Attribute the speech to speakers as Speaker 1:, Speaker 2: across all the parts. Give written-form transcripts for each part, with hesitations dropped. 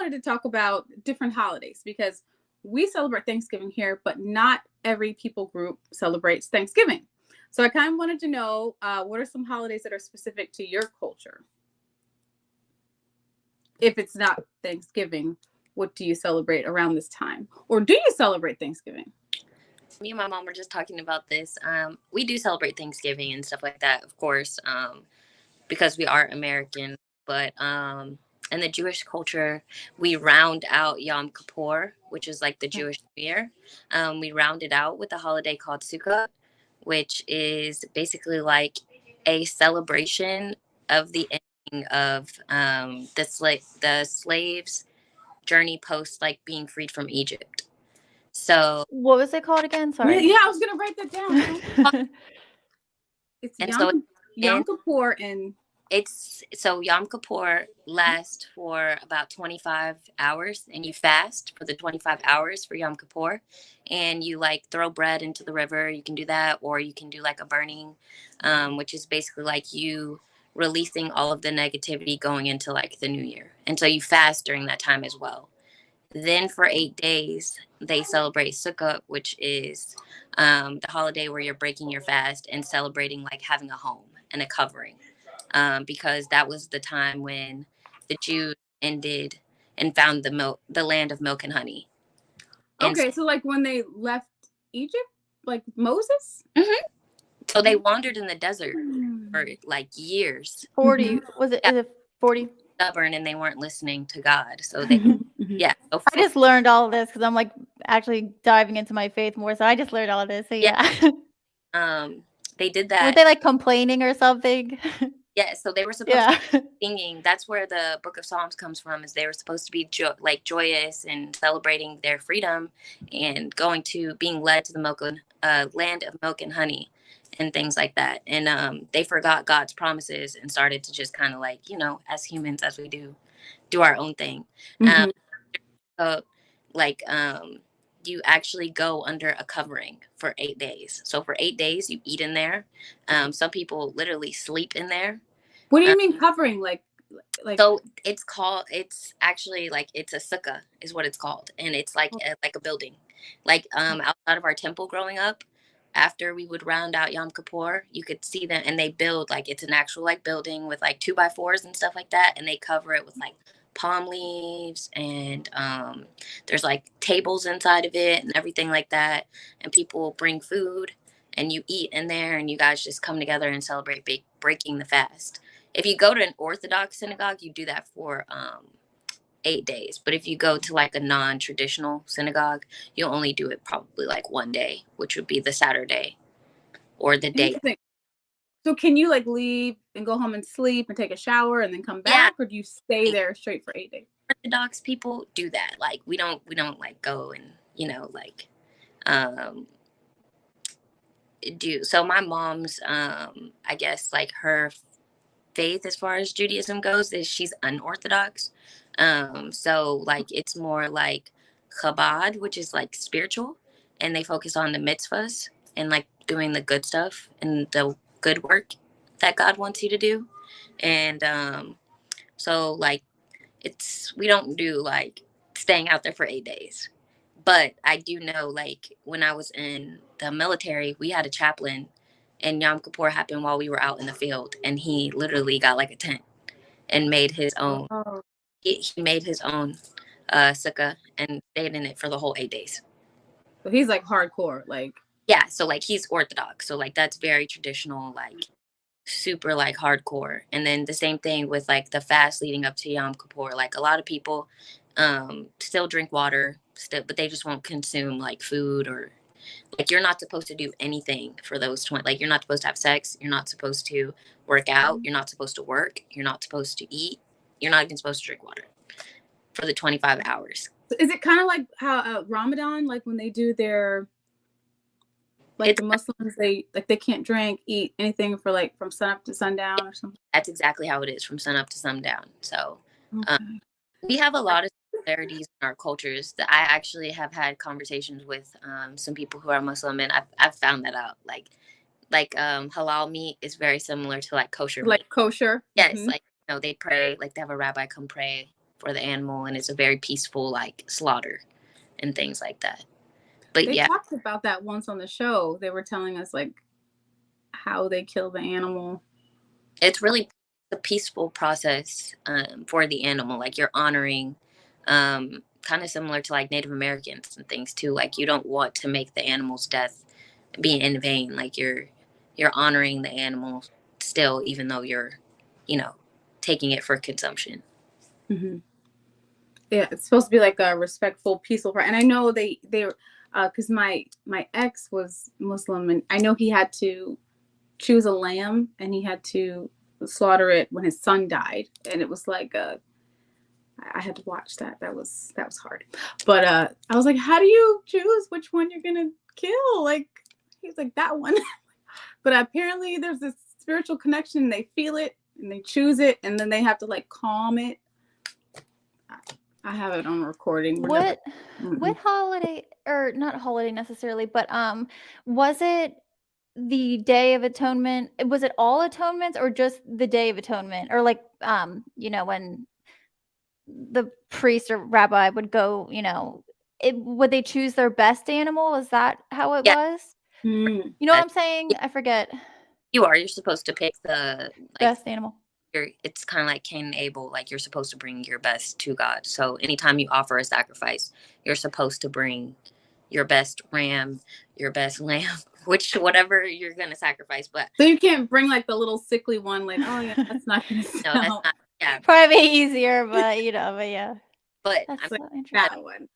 Speaker 1: wanted to talk about different holidays because we celebrate Thanksgiving here, but not every people group celebrates Thanksgiving. So I kind of wanted to know what are some holidays that are specific to your culture? If it's not Thanksgiving, what do you celebrate around this time? Or do you celebrate Thanksgiving?
Speaker 2: Me and my mom were just talking about this. We do celebrate Thanksgiving and stuff like that, of course, because we are American. But in the Jewish culture, we round out Yom Kippur, which is like the Jewish New Year. We round it out with a holiday called Sukkot, which is basically like a celebration of the ending of the slaves' journey post like being freed from Egypt. So
Speaker 3: What was it called again? Sorry.
Speaker 1: Yeah, I was gonna write that down. It's
Speaker 2: and so
Speaker 1: Yom Kippur and
Speaker 2: so Yom Kippur lasts for about 25 hours, and you fast for the 25 hours for Yom Kippur, and you like throw bread into the river. You can do that, or you can do like a burning, which is basically like you releasing all of the negativity going into like the new year. And so you fast during that time as well. Then for 8 days, they celebrate Sukkot, which is the holiday where you're breaking your fast and celebrating like having a home and a covering, because that was the time when the Jews ended and found the land of milk and honey. And
Speaker 1: okay, so like when they left Egypt, like Moses?
Speaker 2: So they wandered in the desert for like years.
Speaker 3: 40. Was it?
Speaker 2: Yeah.
Speaker 3: Is it 40?
Speaker 2: Stubborn, and they weren't listening to God. So they, yeah. So
Speaker 3: I just learned all of this because I'm like actually diving into my faith more. So I just learned all of this. So yeah.
Speaker 2: They did that.
Speaker 3: Weren't they like complaining or something?
Speaker 2: Yeah. So they were supposed to be singing. That's where the Book of Psalms comes from. Is they were supposed to be joyous and celebrating their freedom and being led to the land of milk and honey and things like that. And they forgot God's promises and started to just kind of like, as humans, as we do our own thing. So like you actually go under a covering for 8 days. So for 8 days you eat in there. Some people literally sleep in there.
Speaker 1: What do you mean covering? Like
Speaker 2: so it's actually like it's a sukkah is what it's called, and it's like a building, like outside of our temple growing up. After we would round out Yom Kippur, you could see them, and they build like it's an actual like building with like 2x4s and stuff like that, and they cover it with like palm leaves, and there's like tables inside of it and everything like that, and people bring food and you eat in there, and you guys just come together and celebrate breaking the fast. If you go to an Orthodox synagogue, you do that for 8 days. But if you go to like a non-traditional synagogue, you'll only do it probably like one day, which would be the Saturday or the day.
Speaker 1: So can you like leave and go home and sleep and take a shower and then come back, or do you stay there straight for 8 days?
Speaker 2: Orthodox people do that. Like we don't like go and do. So my mom's I guess like her faith as far as Judaism goes is she's unorthodox. So like it's more like Chabad, which is like spiritual, and they focus on the mitzvahs and like doing the good stuff and the good work that God wants you to do. And so like we don't do like staying out there for 8 days. But I do know, like, when I was in the military, we had a chaplain, and Yom Kippur happened while we were out in the field, and he literally got like a tent and made his own. He made his own sukkah and stayed in it for the whole 8 days.
Speaker 1: So he's like hardcore, like.
Speaker 2: Yeah, so like he's Orthodox, so like that's very traditional, like super like hardcore. And then the same thing with like the fast leading up to Yom Kippur. Like a lot of people still drink water, but they just won't consume like food, or like you're not supposed to do anything for those 20. Like you're not supposed to have sex, you're not supposed to work out, you're not supposed to work, you're not supposed to eat, you're not even supposed to drink water for the 25 hours.
Speaker 1: So is it kind of like how Ramadan, like when they do their, like the Muslims, they can't drink, eat anything for like from sun up to sundown or something?
Speaker 2: That's exactly how it is, from sun up to sundown. So we have a lot of similarities in our cultures. That I actually have had conversations with some people who are Muslim, and I've found that out. Like halal meat is very similar to like kosher meat.
Speaker 1: Like kosher?
Speaker 2: Yes, like they pray, like they have a rabbi come pray for the animal, and it's a very peaceful like slaughter and things like that. But
Speaker 1: They
Speaker 2: yeah,
Speaker 1: talked about that once on the show. They were telling us like how they kill the animal.
Speaker 2: it's really a peaceful process for the animal. Like you're honoring, kind of similar to like Native Americans and things too. Like you don't want to make the animal's death be in vain. Like you're honoring the animal still, even though you're, you know, taking it for consumption.
Speaker 1: Mm-hmm. Yeah, it's supposed to be like a respectful, peaceful. And I know they because my ex was Muslim, and I know he had to choose a lamb, and he had to slaughter it when his son died, and it was like I had to watch that. That was hard. But I was like, how do you choose which one you're gonna kill? Like he's like that one. But apparently there's this spiritual connection. They feel it and they choose it, and then they have to like calm it. I have it on recording.
Speaker 3: What holiday, or not holiday necessarily, but was it the Day of Atonement? Was it all atonements or just the Day of Atonement? Or like when the priest or rabbi would go, would they choose their best animal? Is that how it
Speaker 2: Yeah.
Speaker 3: was?
Speaker 1: Mm.
Speaker 3: You know what I'm saying? I forget.
Speaker 2: You're supposed to pick the
Speaker 3: Best animal.
Speaker 2: It's kind of like Cain and Abel. Like you're supposed to bring your best to God. So anytime you offer a sacrifice, you're supposed to bring your best ram, your best lamb, whatever you're gonna sacrifice. But
Speaker 1: so you can't bring like the little sickly one. Like, oh yeah, that's not gonna
Speaker 2: no, that's not. Yeah,
Speaker 3: probably easier, but yeah.
Speaker 2: But
Speaker 3: That's so interesting.
Speaker 1: that one.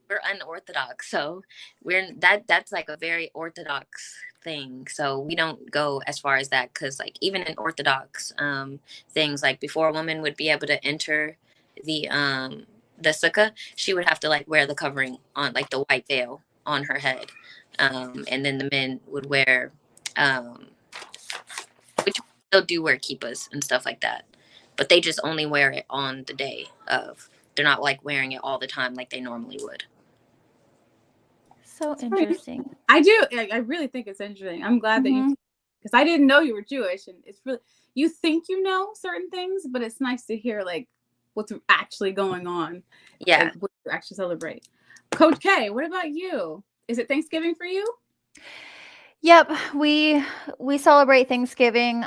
Speaker 2: We're unorthodox, so that's like a very orthodox thing. So we don't go as far as that, because like even in orthodox things, like before a woman would be able to enter the sukkah, she would have to like wear the covering on, like the white veil on her head, and then the men would wear which they'll do wear kippas and stuff like that, but they just only wear it on the day of. They're not like wearing it all the time like they normally would.
Speaker 3: So interesting.
Speaker 1: I really think it's interesting. I'm glad that you, because I didn't know you were Jewish, and it's really, you think you know certain things, but it's nice to hear like what's actually going on.
Speaker 2: Yeah,
Speaker 1: like, what you actually celebrate. Coach K, what about you? Is it Thanksgiving for you?
Speaker 3: Yep, we celebrate Thanksgiving.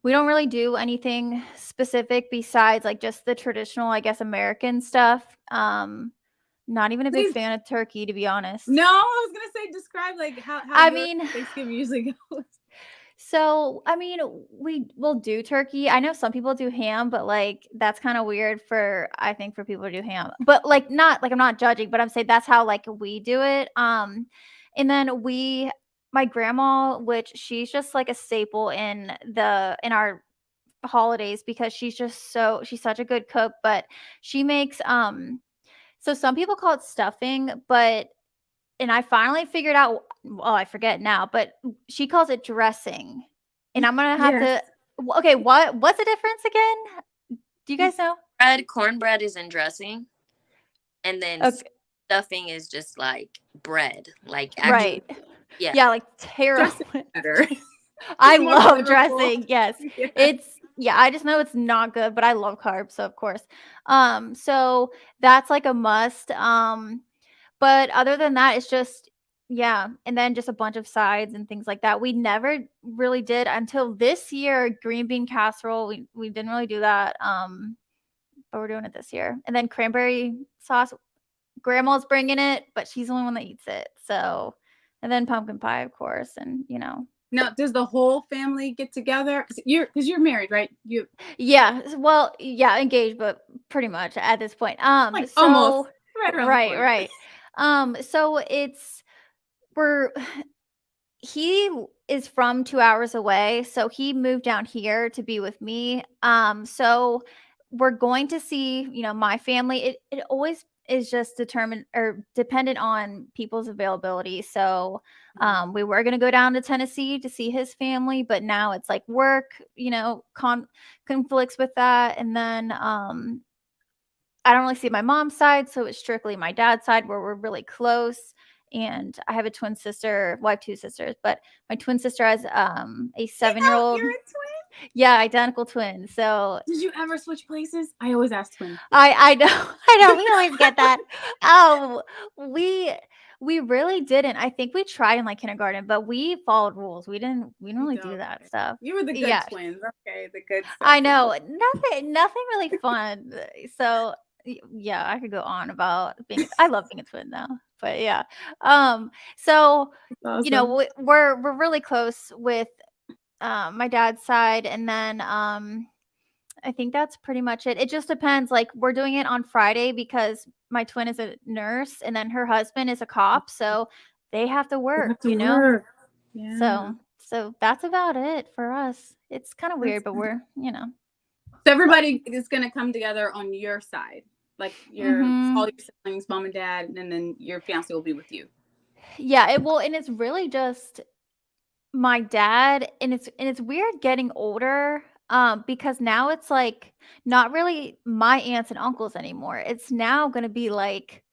Speaker 3: We don't really do anything specific besides like just the traditional, I guess, American stuff. Not even a big fan of turkey, to be honest.
Speaker 1: No, I was gonna say describe like how Thanksgiving usually goes.
Speaker 3: So, I mean, we will do turkey. I know some people do ham, but like that's kind of weird I think for people to do ham. But like not like I'm not judging, but I'm saying that's how like we do it. And then my grandma, which she's just like a staple in our holidays, because she's such a good cook, but she makes so some people call it stuffing, and I finally figured out, I forget now, but she calls it dressing. And I'm going to have to, okay, what's the difference again? Do you guys know?
Speaker 2: Cornbread is in dressing. And then stuffing is just like bread. Like actually,
Speaker 3: right.
Speaker 2: Yeah.
Speaker 3: Yeah, like terrible. I love dressing. Yes. Yeah. I just know it's not good, but I love carbs, so of course. So that's like a must. But other than that, it's just, yeah. And then just a bunch of sides and things like that. We never really did until this year, green bean casserole. We didn't really do that. But we're doing it this year. And then cranberry sauce. Grandma's bringing it, but she's the only one that eats it. So, and then pumpkin pie, of course. And,
Speaker 1: Now, does the whole family get together? Because you're married, right?
Speaker 3: Yeah. Well, yeah, engaged, but pretty much at this point.
Speaker 1: Like so almost
Speaker 3: right. So he is from 2 hours away, so he moved down here to be with me. So we're going to see, my family. It always is just determined or dependent on people's availability. So we were going to go down to Tennessee to see his family, but now it's like work, conflicts with that. And then I don't really see my mom's side, so it's strictly my dad's side where we're really close. And I have a twin sister. Well, I have two sisters, but my twin sister has a 7-year-old.
Speaker 1: You're a twin?
Speaker 3: Yeah, identical twins. So
Speaker 1: Did you ever switch places? I always ask twins.
Speaker 3: I know, I know, we always get that. Oh, we really didn't. I think we tried in like kindergarten, but we followed rules. We didn't
Speaker 1: You
Speaker 3: really do
Speaker 1: don't.
Speaker 3: that
Speaker 1: Okay.
Speaker 3: stuff.
Speaker 1: You were the good
Speaker 3: Yeah,
Speaker 1: twins. Okay, the good stuff.
Speaker 3: I know. Nothing really fun. So yeah, I could go on about being I love being a twin though. But yeah. So
Speaker 1: Awesome.
Speaker 3: we're really close with my dad's side, and then I think that's pretty much it. It just depends. Like we're doing it on Friday because my twin is a nurse and then her husband is a cop, so they have to
Speaker 1: You
Speaker 3: work,
Speaker 1: have to
Speaker 3: you know?
Speaker 1: work. Yeah.
Speaker 3: So that's about it for us. It's kind of
Speaker 1: That's
Speaker 3: weird, but we're, you know.
Speaker 1: So everybody is gonna come together on your side, like all
Speaker 3: Mhm.
Speaker 1: your siblings, mom and dad, and then your fiance will be with you.
Speaker 3: Yeah, it will, and it's really just my dad, and it's weird getting older, because now it's like not really my aunts and uncles anymore. It's now gonna be like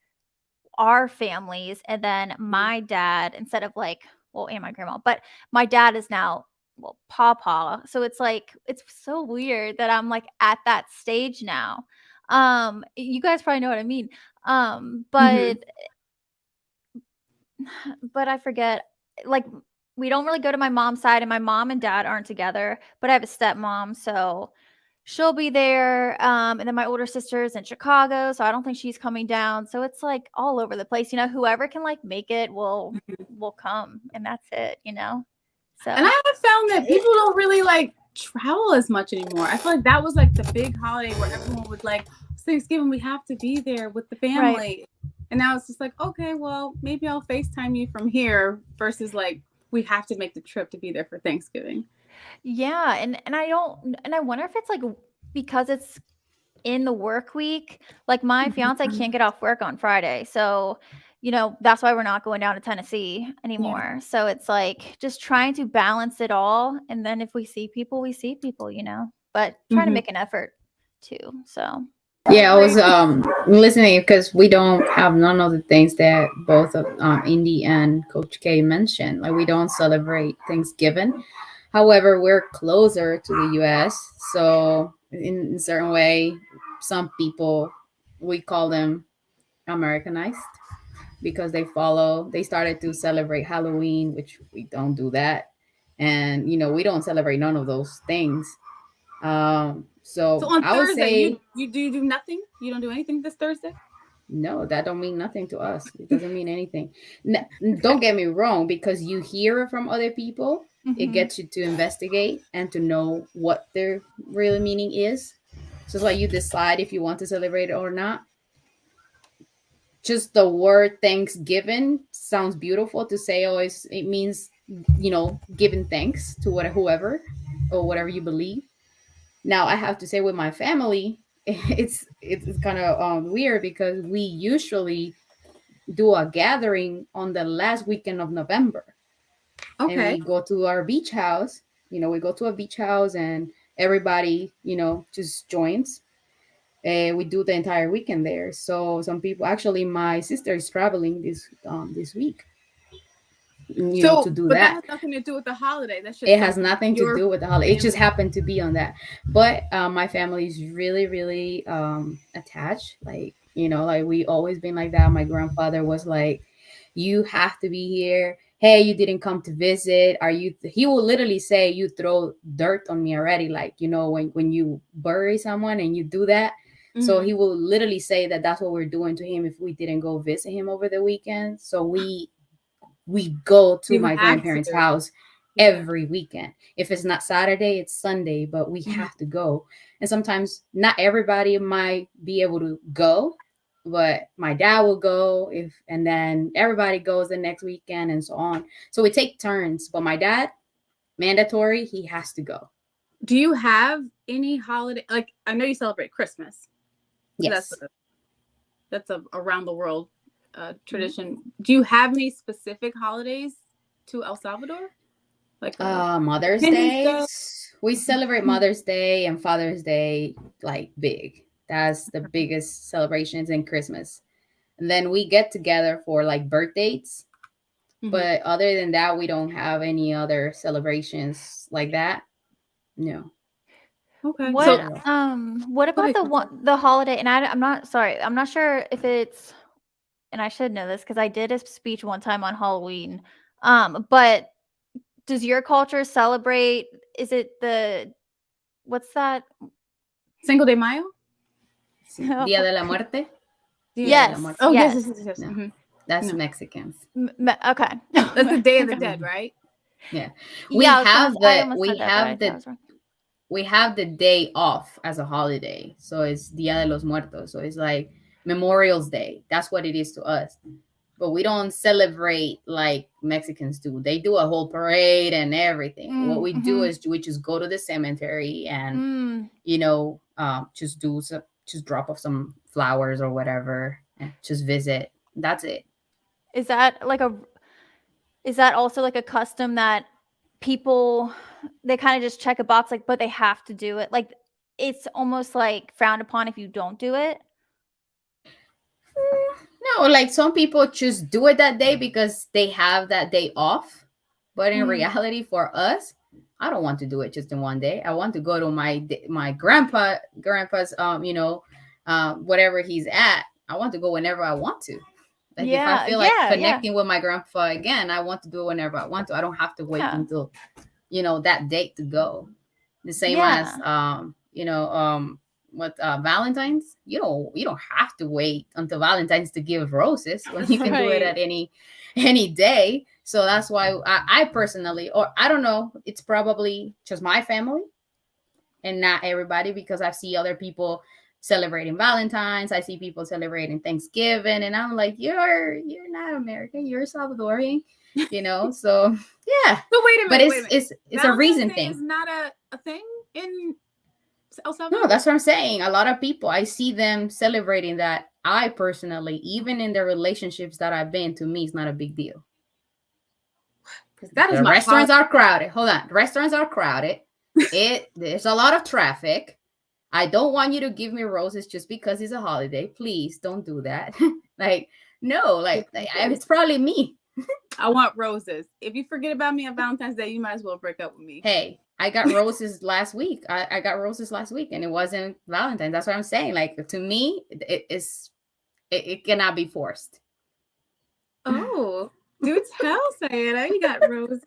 Speaker 3: our families, and then
Speaker 1: Mhm.
Speaker 3: my dad instead of like, well, and my grandma, but my dad is now, well, pawpaw. So it's like it's so weird that I'm like at that stage now. You guys probably know what I mean.
Speaker 1: Mhm.
Speaker 3: But I forget, like, we don't really go to my mom's side, and my mom and dad aren't together, but I have a stepmom, so she'll be there. And then my older sister's in Chicago, so I don't think she's coming down. So it's like all over the place. Whoever can like make it will come, and that's it, you know?
Speaker 1: And I
Speaker 3: So
Speaker 1: have found that people don't really like travel as much anymore. I feel like that was like the big holiday where everyone would like Thanksgiving, we have to be there with the
Speaker 3: right.
Speaker 1: family. And now it's just like, okay, well, maybe I'll FaceTime you from here versus like we have to make the trip to be there for Thanksgiving.
Speaker 3: Yeah, and I don't and I wonder if it's like because it's in the work week, like my fiance
Speaker 1: Mhm.
Speaker 3: can't get off work on Friday. So, that's why we're not going down to Tennessee
Speaker 1: Yeah.
Speaker 3: anymore. So it's like just trying to balance it all. And then if we see people, we see people, but trying to
Speaker 1: Mhm.
Speaker 3: make an effort too. So,
Speaker 4: Yeah, I was
Speaker 1: Great.
Speaker 4: listening because we don't have none of the things that both of Indy and Coach K mentioned. Like we don't celebrate Thanksgiving. However, we're closer to the U.S., so in a certain way, some people we call them Americanized because they started to celebrate Halloween, which we don't do that, and we don't celebrate none of those things.
Speaker 1: So
Speaker 4: So
Speaker 1: on
Speaker 4: I would
Speaker 1: Thursday,
Speaker 4: say
Speaker 1: you do nothing? You don't do anything this Thursday?
Speaker 4: no, that don't mean nothing to us. It doesn't mean anything. Don't get me wrong, because you hear it from other people, it
Speaker 3: mhm.
Speaker 4: gets you to investigate and to know what their real meaning is. So it's like you decide if you want to celebrate it or not. Just the word Thanksgiving sounds beautiful to say. Always, it means giving thanks to whoever or whatever you believe. Now I have to say with my family, it's kind of weird because we usually do a gathering on the last weekend of November, and we
Speaker 1: Okay.
Speaker 4: go to our beach house. We go to a beach house, and everybody, just joins. We do the entire weekend there. So some people, actually, my sister is traveling this week, to
Speaker 1: So,
Speaker 4: do
Speaker 1: but that
Speaker 4: that.
Speaker 1: has nothing to do with the holiday. That's just
Speaker 4: It
Speaker 1: like
Speaker 4: has nothing to
Speaker 1: your
Speaker 4: do with the holiday. It just
Speaker 1: family.
Speaker 4: happened to be on that. But my family is really, really attached. Like we always been like that. My grandfather was like, "You have to be here. Hey, you didn't come to visit. Are you?" He will literally say, "You throw dirt on me already." Like when you bury someone and you do that. So
Speaker 1: Hmm.
Speaker 4: he will literally say that that's what we're doing to him if we didn't go visit him over the weekend. So we go to
Speaker 1: You
Speaker 4: my
Speaker 1: have
Speaker 4: grandparents'
Speaker 1: to.
Speaker 4: house
Speaker 1: Yeah.
Speaker 4: every weekend. If it's not Saturday, it's Sunday, but we
Speaker 1: Mhm.
Speaker 4: have to go. And sometimes not everybody might be able to go, but my dad will go and then everybody goes the next weekend and so on. So we take turns, but my dad, mandatory, he has to go.
Speaker 1: Do you have any holiday? Like, I know you celebrate Christmas because
Speaker 4: Yes.
Speaker 1: that's a around the world tradition. Do you have any specific holidays to El Salvador? Like
Speaker 4: Mother's
Speaker 1: Independence Day?
Speaker 4: Days. We celebrate Mother's Day and Father's Day like big. That's the biggest celebrations, and Christmas. And then we get together for like birthdays.
Speaker 1: Hmm.
Speaker 4: But other than that, we don't have any other celebrations like that. No.
Speaker 1: Okay.
Speaker 3: What
Speaker 1: So
Speaker 3: what about
Speaker 1: ahead,
Speaker 3: the holiday? And I'm not sorry, I'm not sure if it's, and I should know this because I did a speech one time on Halloween. But does your culture celebrate? Is it what's that?
Speaker 1: Cinco de Mayo?
Speaker 4: Sí. Día de la Muerte. Día de la
Speaker 3: Yes.
Speaker 4: Muerte.
Speaker 1: Oh, yes,
Speaker 3: Yes.
Speaker 1: yes, yes, yes.
Speaker 4: No.
Speaker 1: Mhm.
Speaker 4: That's
Speaker 1: No.
Speaker 4: Mexicans.
Speaker 3: Okay.
Speaker 1: That's the Day of the
Speaker 3: Okay.
Speaker 1: Dead, right?
Speaker 4: Yeah.
Speaker 3: Yeah, I almost said that, but I thought I was wrong.
Speaker 4: We have the day off as a holiday. So it's Dia de los Muertos. So it's like Memorial's Day. That's what it is to us. But we don't celebrate like Mexicans do. They do a whole parade and everything. What we do is we just go to the cemetery and just drop off some flowers or whatever and just visit. That's it.
Speaker 3: Is that also like a custom that people, they kind of just check a box, like, but they have to do it? Like, it's almost like frowned upon if you don't do it.
Speaker 4: No, like some people just do it that day because they have that day off. But in reality, for us, I don't want to do it just in one day. I want to go to my grandpa's whatever he's at. I want to go whenever I want to. Like if I feel like connecting with my grandpa again, I want to do it whenever I want to. I don't have to wait until that date to go. The same as with Valentine's. You don't have to wait until Valentine's to give roses when you can do it at any day. So that's why I personally, or I don't know, it's probably just my family and not everybody, because I see other people celebrating Valentine's. I see people celebrating Thanksgiving, and I'm like, you're not American, you're Salvadorian, So yeah.
Speaker 1: But wait a minute.
Speaker 4: But it's a reason
Speaker 1: Day
Speaker 4: thing.
Speaker 1: is not a thing in El Salvador.
Speaker 4: No, that's what I'm saying. A lot of people, I see them celebrating that. I personally, even in the relationships that I've been, to me, it's not a big deal.
Speaker 1: That is
Speaker 4: the restaurants are crowded. Hold on. The restaurants are crowded. There's a lot of traffic. I don't want you to give me roses just because it's a holiday. Please don't do that. It's probably me.
Speaker 1: I want roses. If you forget about me on Valentine's Day, you might as well break up with me.
Speaker 4: Hey, I got roses last week. I got roses last week, and it wasn't Valentine's. That's what I'm saying. Like, to me, it cannot be forced.
Speaker 1: Oh, do tell, Sayeda. You got roses.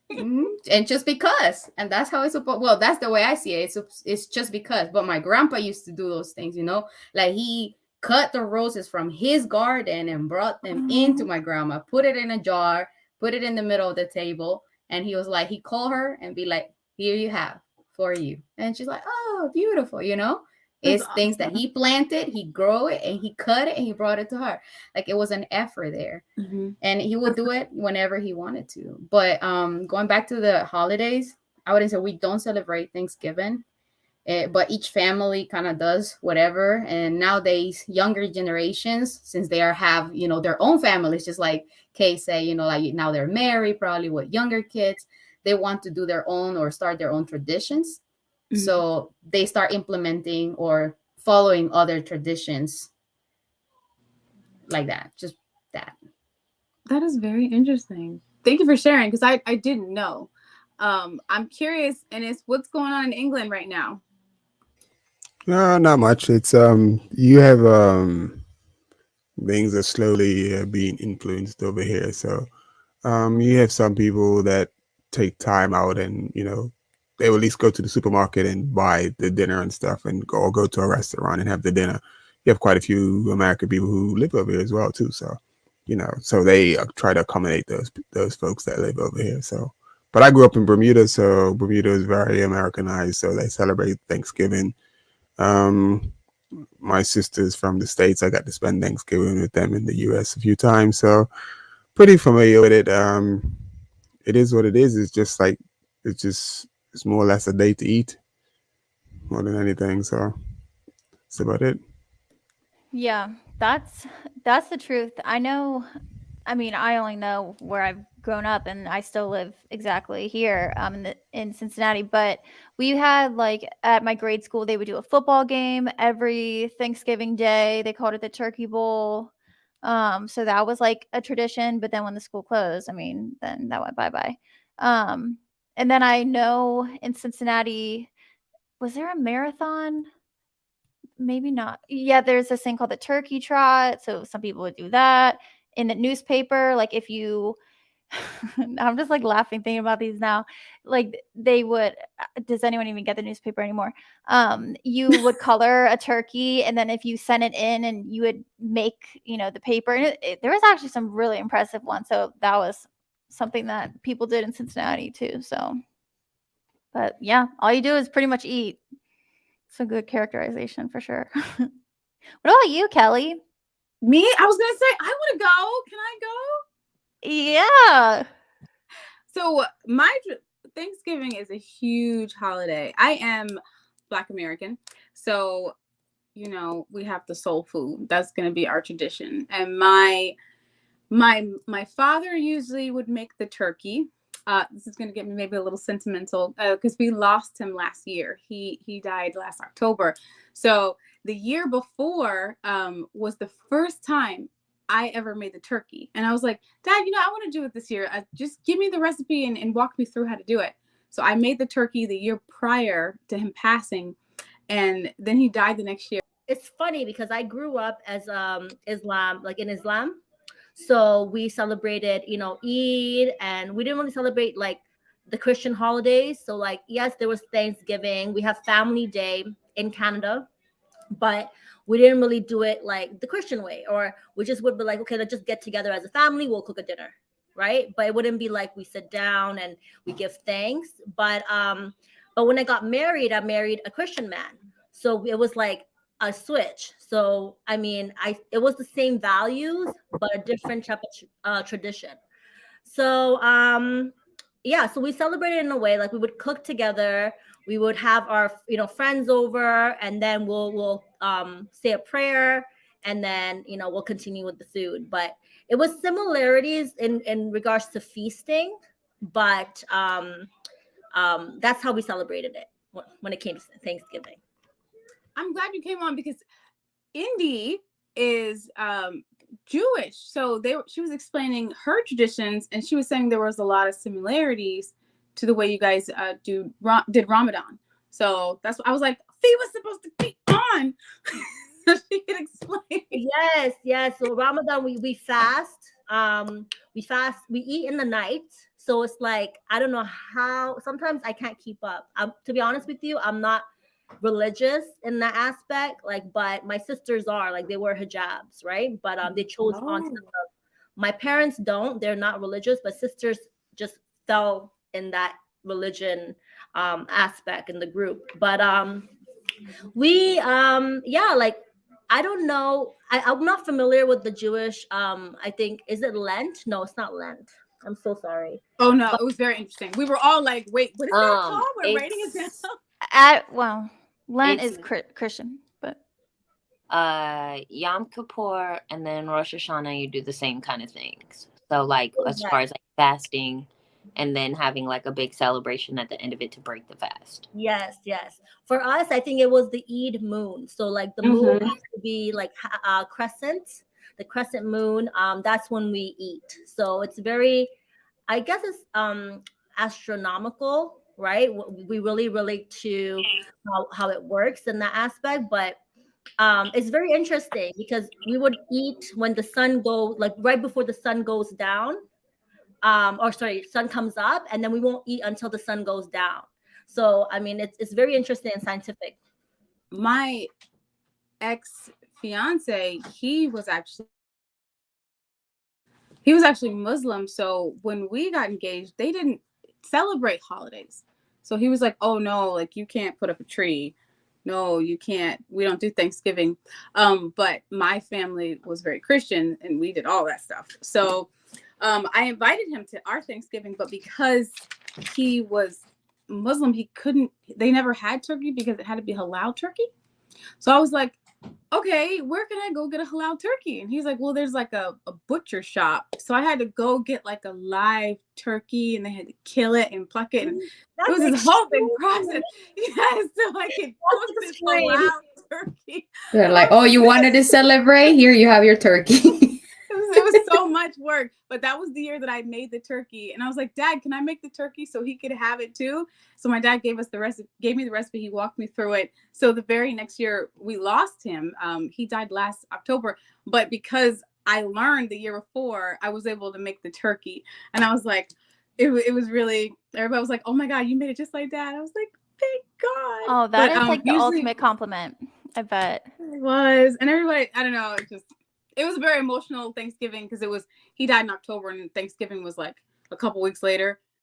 Speaker 4: And just because, and that's how it's supposed. Well, that's the way I see it. It's just because. But my grandpa used to do those things, like he cut the roses from his garden and brought them into my grandma, put it in a jar, put it in the middle of the table, and he was like, he called her and be like, "Here you have for you," and she's like, "Oh, beautiful," It's awesome. Things that he planted, he grew it, and he cut it, and he brought it to her. Like, it was an effort there. And he would do it whenever he wanted to. But going back to the holidays, I wouldn't say we don't celebrate Thanksgiving, but each family kind of does whatever. And nowadays, younger generations, since they have their own families, just like Kay say, like now they're married, probably with younger kids, they want to do their own or start their own traditions. So they start implementing or following other traditions like that. Just that.
Speaker 1: That is very interesting. Thank you for sharing, because I didn't know. I'm curious, and it's what's going on in England right now?
Speaker 5: No, not much. It's you have things are slowly being influenced over here. So you have some people that take time out and they will at least go to the supermarket and buy the dinner and stuff, and go to a restaurant and have the dinner. You have quite a few American people who live over here as well too. So so they try to accommodate those folks that live over here. So, but I grew up in Bermuda, so Bermuda is very Americanized. So they celebrate Thanksgiving. My sister's from the States. I got to spend Thanksgiving with them in the U.S. a few times, so pretty familiar with it. It is what it is. It's just like it's more or less a day to eat, more than anything. So that's about it. Yeah,
Speaker 3: that's the truth. I know. I mean, I only know where I've grown up, and I still live exactly here in Cincinnati. But we had, like, at my grade school, they would do a football game every Thanksgiving Day. They called it the Turkey Bowl. So that was like a tradition. But then when the school closed, I mean, then that went bye-bye. And then I know in Cincinnati, was there a marathon? Maybe not. Yeah, there's this thing called the turkey trot. So some people would do that. In the newspaper, like if you I'm just like laughing thinking about these now. Like they would does anyone even get the newspaper anymore? You would color a turkey and then if you sent it in and you would make, the paper and there was actually some really impressive ones. So that was something that people did in Cincinnati too. So but yeah, all you do is pretty much eat. It's a good characterization for sure. What about you, Kelly?
Speaker 1: Me? I was gonna say I want to go. Can I go?
Speaker 3: Yeah.
Speaker 1: So my Thanksgiving is a huge holiday. I am Black American, so we have the soul food. That's gonna be our tradition. And my father usually would make the turkey. This is gonna get me maybe a little sentimental because we lost him last year. He died last October. So the year before was the first time I ever made the turkey. And I was like, Dad, I want to do it this year. Just give me the recipe and walk me through how to do it. So I made the turkey the year prior to him passing. And then he died the next year.
Speaker 6: It's funny because I grew up as in Islam. So we celebrated, Eid, and we didn't really celebrate like the Christian holidays. So like, yes, there was Thanksgiving. We have Family Day in Canada, but we didn't really do it like the Christian way, or we just would be like, okay, let's just get together as a family. We'll cook a dinner, right? But it wouldn't be like we sit down and we give thanks. But when I got married, I married a Christian man. So it was like a switch. So, I mean, it was the same values, but a different type of tradition. So, so we celebrated in a way, like we would cook together. We would have our, friends over, and then we'll say a prayer, and then, we'll continue with the food. But it was similarities in regards to feasting, but that's how we celebrated it when it came to Thanksgiving.
Speaker 1: I'm glad you came on because Indy is Jewish. So she was explaining her traditions, and she was saying there was a lot of similarities to the way you guys did Ramadan. So that's what I was like, Fee was supposed to be on. So she could explain.
Speaker 6: Yes. So Ramadan, we fast. We eat in the night. So it's like, I don't know how, sometimes I can't keep up. To be honest with you, I'm not religious in that aspect, but my sisters are, like, they wear hijabs, right? But they chose on. My parents don't, they're not religious, but sisters just fell in that religion aspect in the group. But we I don't know, I'm not familiar with the Jewish I think, is it Lent? No, it's not Lent. I'm so sorry.
Speaker 1: Oh no, it was very interesting. We were all like, wait, what is that called? We're writing it down.
Speaker 3: Lent is Christian, but
Speaker 2: Yom Kippur and then Rosh Hashanah, you do the same kind of things. So like as far as like fasting, and then having like a big celebration at the end of it to break the fast.
Speaker 6: Yes. For us, I think it was the Eid moon. So like the moon has to be like crescent, the crescent moon. That's when we eat. So it's very, I guess it's astronomical, right? We really relate to how it works in that aspect. But it's very interesting because we would eat when the sun goes, like right before the sun goes down. Sun comes up, and then we won't eat until the sun goes down. So, I mean, it's very interesting and scientific.
Speaker 1: My ex-fiance, he was actually Muslim. So when we got engaged, they didn't celebrate holidays. So he was like, oh no, like you can't put up a tree. No, you can't. We don't do Thanksgiving. But my family was very Christian, and we did all that stuff. So I invited him to our Thanksgiving, but because he was Muslim, they never had turkey because it had to be halal turkey. So I was like, okay, where can I go get a halal turkey? And he's like, well, there's like a butcher shop. So I had to go get like a live turkey, and they had to kill it and pluck it. And it was this whole big process. Yeah, so I could cook this halal turkey.
Speaker 4: They're like, oh, you wanted to celebrate? Here you have your turkey.
Speaker 1: It was so much. much work. But that was the year that I made the turkey. And I was like, Dad, can I make the turkey so he could have it too? So my dad gave me the recipe. He walked me through it. So the very next year we lost him. He died last October. But because I learned the year before, I was able to make the turkey. And I was like, it was really, everybody was like, oh my God, you made it just like that. I was like, thank God.
Speaker 3: Oh, that
Speaker 1: But,
Speaker 3: is like the
Speaker 1: usually-
Speaker 3: ultimate compliment. I bet.
Speaker 1: It was. And everybody, I don't know, it was a very emotional Thanksgiving because he died in October and Thanksgiving was like a couple weeks later.